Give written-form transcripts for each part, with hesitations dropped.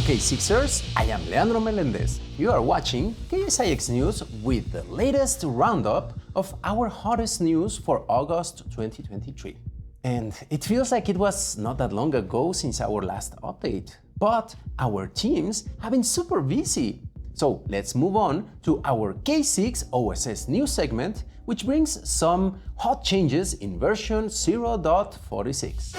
K6ers, I am Leandro Melendez. You are watching KSIX News with the latest roundup of our hottest news for August 2023. And it feels like it was not that long ago since our last update, but our teams have been super busy. So let's move on to our K6 OSS news segment, which brings some hot changes in version 0.46.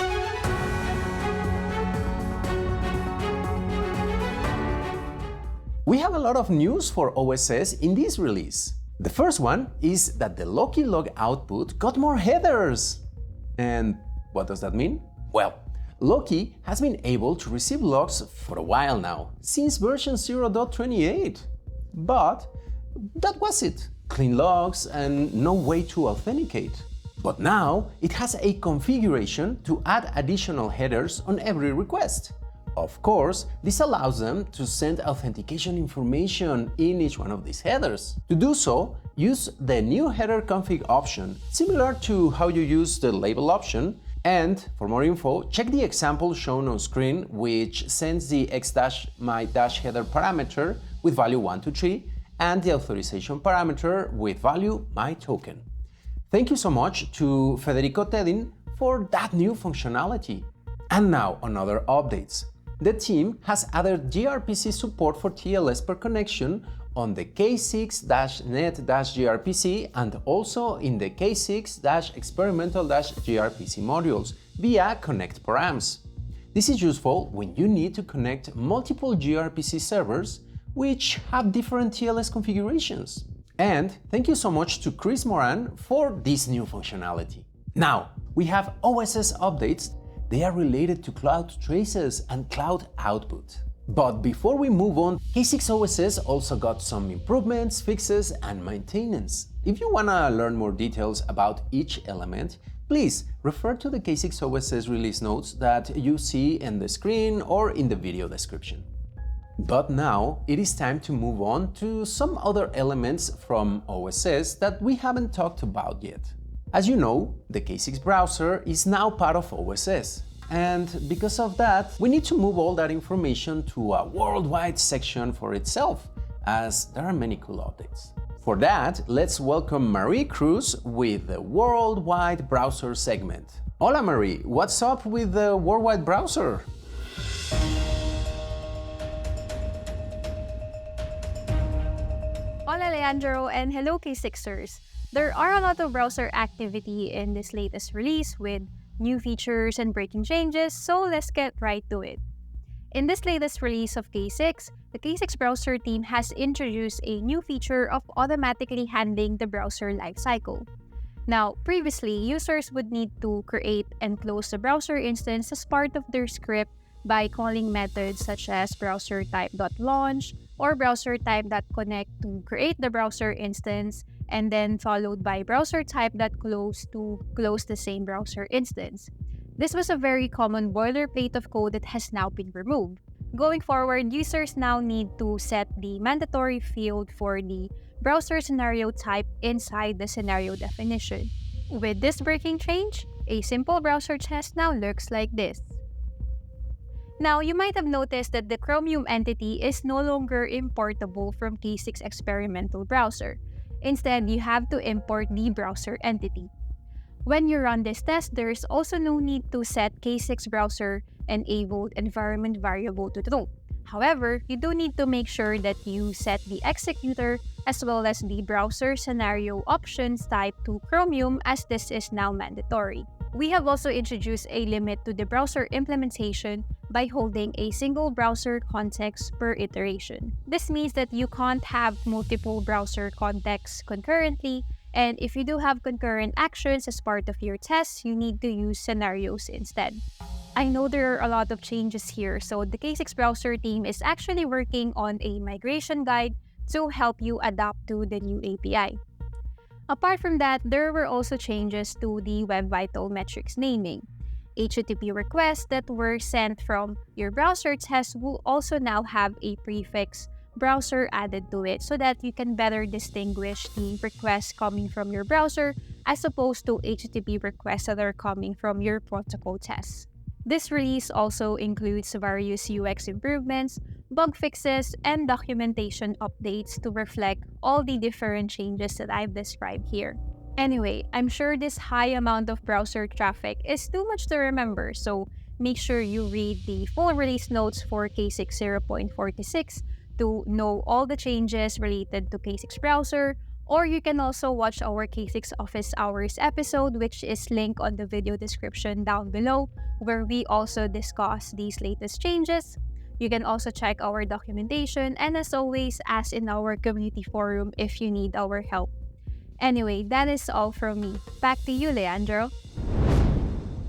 We have a lot of news for OSS in this release. The first one is that the Loki log output got more headers. And what does that mean? Well, Loki has been able to receive logs for a while now, since version 0.28. But that was it. Clean logs and no way to authenticate. But now it has a configuration to add additional headers on every request. Of course, this allows them to send authentication information in each one of these headers. To do so, use the new header config option, similar to how you use the label option. And for more info, check the example shown on screen, which sends the x-my-header parameter with value 123 and the authorization parameter with value my-token. Thank you so much to Federico Tedin for that new functionality. And now on other updates. The team has added gRPC support for TLS per connection on the K6-net-gRPC and also in the K6-experimental-gRPC modules via connect params. This is useful when you need to connect multiple gRPC servers which have different TLS configurations. And thank you so much to Chris Moran for this new functionality. Now, we have OSS updates. They are related to cloud traces and cloud output. But before we move on, K6 OSS also got some improvements, fixes, and maintenance. If you want to learn more details about each element, please refer to the K6 OSS release notes that you see in the screen or in the video description. But now it is time to move on to some other elements from OSS that we haven't talked about yet. As you know, the K6 browser is now part of OSS, and because of that, we need to move all that information to a worldwide section for itself, as there are many cool updates. For that, let's welcome Marie Cruz with the Worldwide Browser segment. Hola Marie, what's up with the Worldwide Browser? Hola Leandro and hello K6ers! There are a lot of browser activity in this latest release with new features and breaking changes, so let's get right to it. In this latest release of K6, the K6 browser team has introduced a new feature of automatically handling the browser lifecycle. Now, previously, users would need to create and close the browser instance as part of their script by calling methods such as browsertype.launch or browsertype.connect to create the browser instance, and then followed by browsertype.close to close the same browser instance. This was a very common boilerplate of code that has now been removed. Going forward, users now need to set the mandatory field for the browser scenario type inside the scenario definition. With this breaking change, a simple browser test now looks like this. Now, you might have noticed that the Chromium entity is no longer importable from K6 experimental browser. Instead, you have to import the browser entity. When you run this test, there is also no need to set K6 browser enabled environment variable to true. However, you do need to make sure that you set the executor as well as the browser scenario options type to Chromium, as this is now mandatory. We have also introduced a limit to the browser implementation by holding a single browser context per iteration. This means that you can't have multiple browser contexts concurrently, and if you do have concurrent actions as part of your tests, you need to use scenarios instead. I know there are a lot of changes here, so the K6 browser team is actually working on a migration guide to help you adapt to the new API. Apart from that, there were also changes to the Web Vital metrics naming. HTTP requests that were sent from your browser test will also now have a prefix browser added to it so that you can better distinguish the requests coming from your browser as opposed to HTTP requests that are coming from your protocol tests. This release also includes various UX improvements, bug fixes, and documentation updates to reflect all the different changes that I've described here. Anyway, I'm sure this high amount of browser traffic is too much to remember, so make sure you read the full release notes for K6 0.46 to know all the changes related to K6 browser, or you can also watch our K6 Office Hours episode, which is linked on the video description down below, where we also discuss these latest changes. You can also check our documentation, and as always, ask in our community forum if you need our help. Anyway, that is all from me. Back to you, Leandro.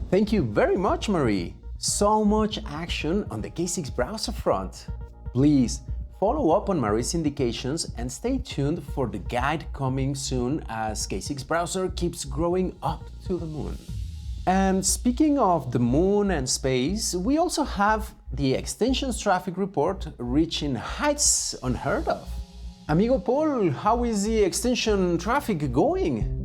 Thank you very much, Marie. So much action on the K6 browser front. Please follow up on Marie's indications and stay tuned for the guide coming soon as K6 browser keeps growing up to the moon. And speaking of the moon and space, we also have the extensions traffic report reaching heights unheard of. Amigo Paul, how is the extension traffic going?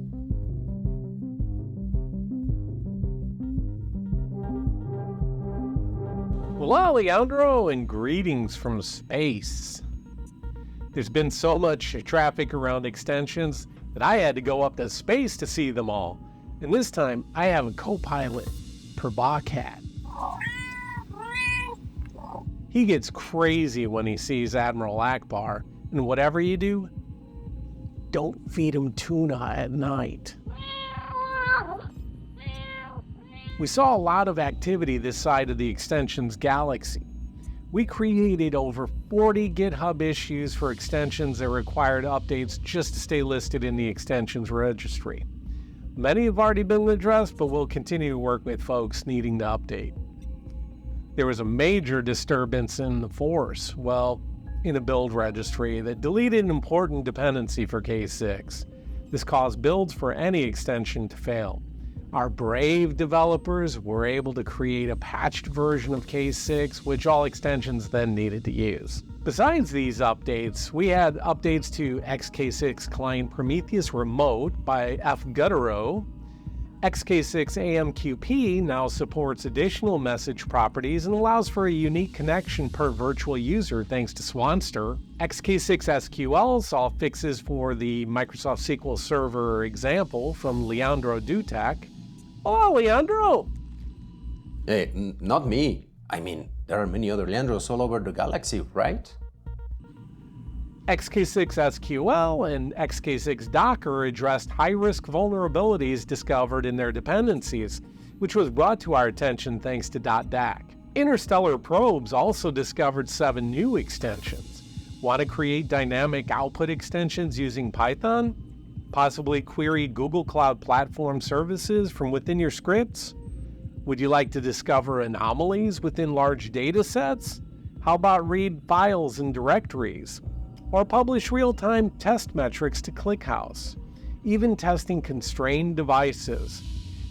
Hello, Leandro, and greetings from space. There's been so much traffic around extensions that I had to go up to space to see them all. And this time, I have a co-pilot, Prabhat. He gets crazy when he sees Admiral Akbar, and whatever you do, don't feed him tuna at night. We saw a lot of activity this side of the extensions galaxy. We created over 40 GitHub issues for extensions that required updates just to stay listed in the extensions registry. Many have already been addressed, but we'll continue to work with folks needing to update. There was a major disturbance in the force, in a build registry that deleted an important dependency for K6. This caused builds for any extension to fail. Our brave developers were able to create a patched version of K6, which all extensions then needed to use. Besides these updates, we had updates to XK6 Client Prometheus Remote by F. Guttero. XK6 AMQP now supports additional message properties and allows for a unique connection per virtual user thanks to Swanster. XK6 SQL saw fixes for the Microsoft SQL Server example from Leandro Dutek. Oh, Leandro! Hey, not me. I mean, there are many other Leandros all over the galaxy, right? XK6 SQL and XK6 Docker addressed high-risk vulnerabilities discovered in their dependencies, which was brought to our attention thanks to .dac. Interstellar Probes also discovered 7 new extensions. Want to create dynamic output extensions using Python? Possibly query Google Cloud Platform services from within your scripts? Would you like to discover anomalies within large data sets? How about read files and directories? Or publish real-time test metrics to ClickHouse? Even testing constrained devices.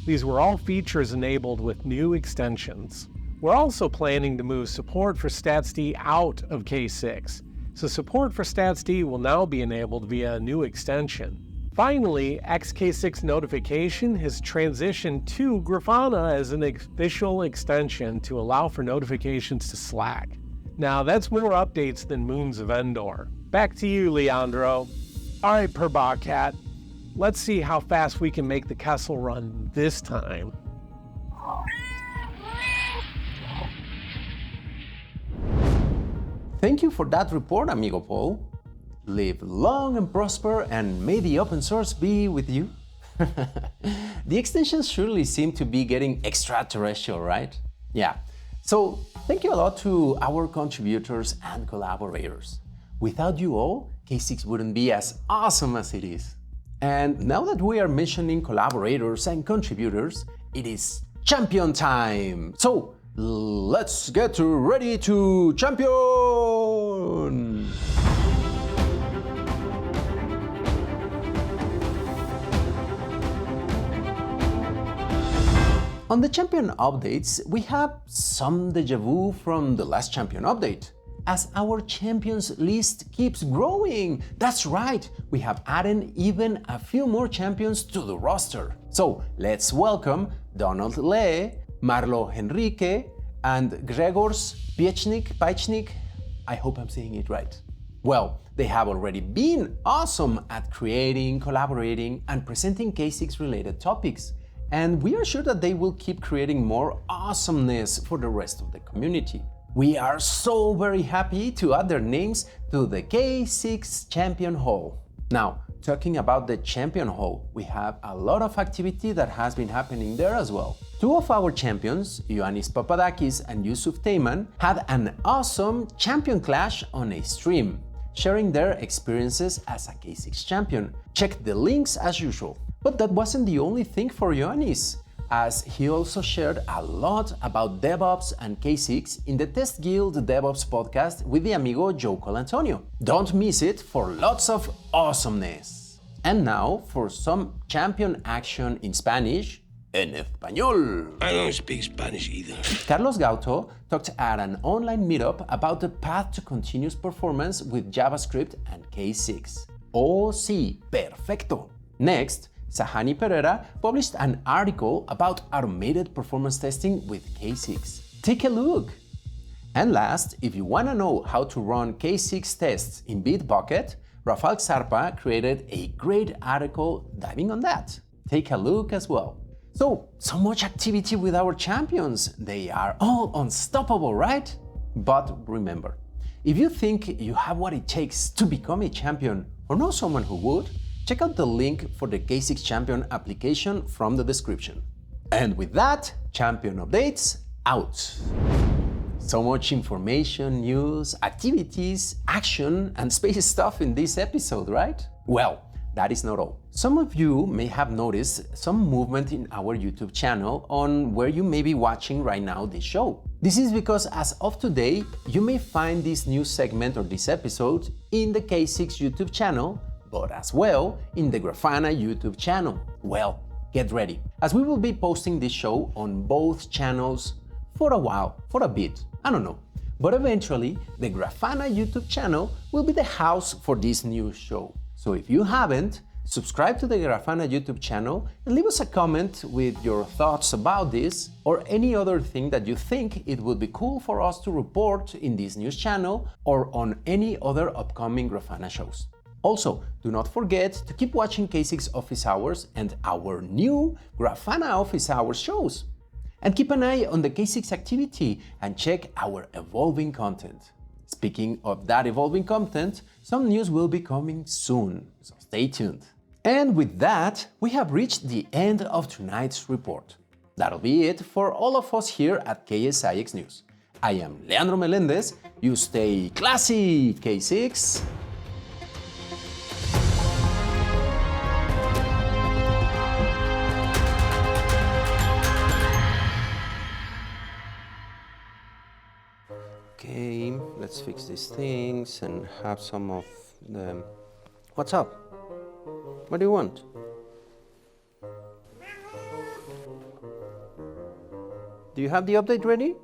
These were all features enabled with new extensions. We're also planning to move support for StatsD out of K6, so support for StatsD will now be enabled via a new extension. Finally, XK6 Notification has transitioned to Grafana as an official extension to allow for notifications to Slack. Now that's more updates than Moons of Endor. Back to you, Leandro. Alright, Prabhat, let's see how fast we can make the Kessel Run this time. Thank you for that report, amigo Paul. Live long and prosper, and may the open source be with you. The extensions surely seem to be getting extraterrestrial, right? Yeah. So thank you a lot to our contributors and collaborators. Without you all, K6 wouldn't be as awesome as it is. And now that we are mentioning collaborators and contributors, it is champion time! So let's get ready to champion! On the champion updates, we have some deja vu from the last champion update, as our champions list keeps growing. That's right, we have added even a few more champions to the roster. So let's welcome Donald Lee, Marlo Henrique, and Grzegorz Piecznik, I hope I'm saying it right. Well, they have already been awesome at creating, collaborating, and presenting K6 related topics, and we are sure that they will keep creating more awesomeness for the rest of the community. We are so very happy to add their names to the K6 Champion Hall. Now, talking about the Champion Hall, we have a lot of activity that has been happening there as well. Two of our champions, Ioannis Papadakis and Yusuf Teyman, had an awesome champion clash on a stream, sharing their experiences as a K6 champion. Check the links as usual. But that wasn't the only thing for Ioannis, as he also shared a lot about DevOps and K6 in the Test Guild DevOps podcast with the amigo Joe Colantonio. Don't miss it for lots of awesomeness. And now for some champion action in Spanish, en español. I don't speak Spanish either. Carlos Gauto talked at an online meetup about the path to continuous performance with JavaScript and K6. Oh, sí, perfecto. Next, Sahani Pereira published an article about automated performance testing with K6. Take a look! And last, if you want to know how to run K6 tests in Bitbucket, Rafael Xarpa created a great article diving on that. Take a look as well. So much activity with our champions. They are all unstoppable, right? But remember, if you think you have what it takes to become a champion or know someone who would, check out the link for the K6 Champion application from the description. And with that, champion updates out. So much information, news, activities, action, and space stuff in this episode, right? Well, that is not all. Some of you may have noticed some movement in our YouTube channel on where you may be watching right now this show. This is because as of today, you may find this new segment or this episode in the K6 YouTube channel, but as well in the Grafana YouTube channel. Well, get ready, as we will be posting this show on both channels for a while, for a bit, I don't know. But eventually, the Grafana YouTube channel will be the house for this new show. So if you haven't, subscribe to the Grafana YouTube channel and leave us a comment with your thoughts about this or any other thing that you think it would be cool for us to report in this news channel or on any other upcoming Grafana shows. Also, do not forget to keep watching K6 Office Hours and our new Grafana Office Hours shows. And keep an eye on the K6 activity and check our evolving content. Speaking of that evolving content, some news will be coming soon, so stay tuned. And with that, we have reached the end of tonight's report. That'll be it for all of us here at KSIX News. I am Leandro Melendez. You stay classy, K6. Okay, let's fix these things and have some of them. What's up? What do you want? Do you have the update ready?